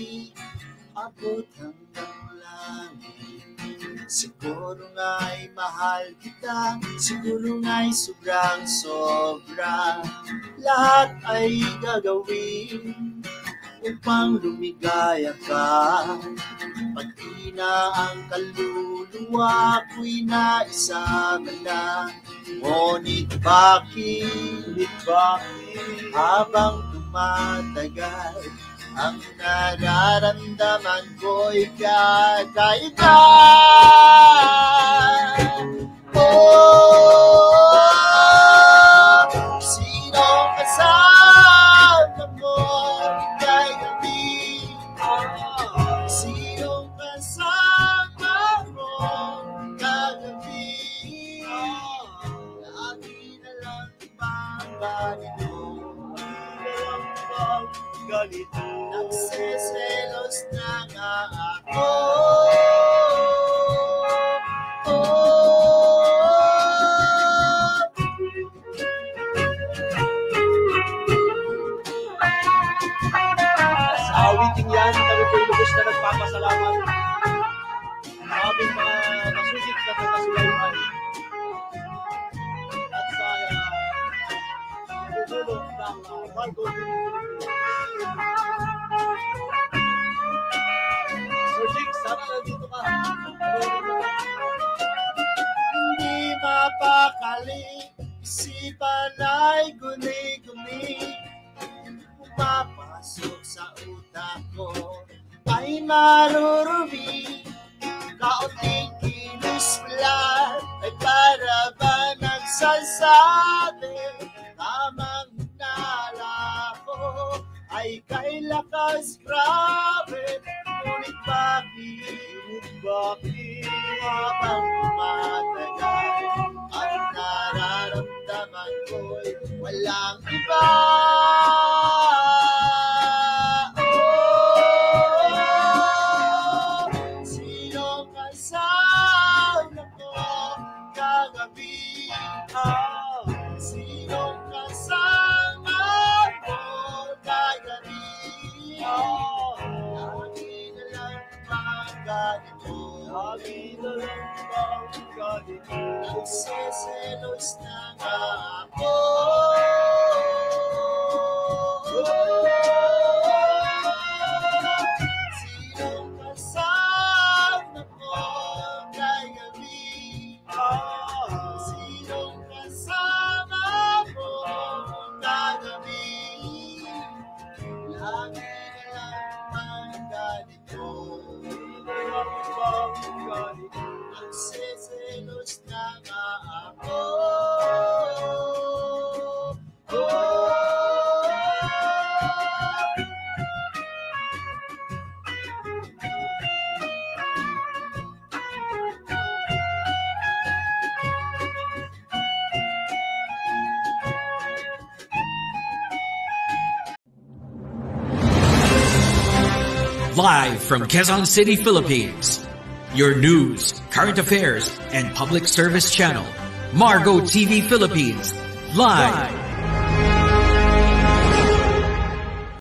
di abot hanggang langit. Siguro nga'y mahal kita, siguro nga'y sobrang sobra. Lahat ay gagawin upang lumigaya ka. Pati na ang kaluluwa ko'y naisama na. Ngunit bakit habang tumatagal, ang nararamdaman ko'y kakaiba. Oh, sinong kasama mo kagabi? Sinong kasama mo kagabi? Lagi na lang ibang ganito. Nagsiselos na nga ako. Sa awiting yan, kami po'y lubos na nagpapasalamat sa aming mga nasusit na kasulauan at sa tutulong ng Marco Sir Jake, sana nandito ka. Hindi mapakali, isipan ay guni-guni. Pumapasok sa utak ko ay marurumi. Kaunting kilos lang ay para ba nagsasabi. Tamang hinala ko ay kay lakas grabe. Ngunit bakit habang tumatagal, ang nararamdaman ko'y walang iba. Oh, sino kasama ko kagabi? Sino kasama ko kagabi? Lagi na lang bang ganito? Nagsiselos na nga ako. Sinong kasama ko kagabi? Sinong kasama ko kagabi? Lagi na lang bang ganito? Nagsiselos na nga ako. Live from Quezon City, Philippines. Your news, current affairs, and public service channel, Margo TV Philippines. Live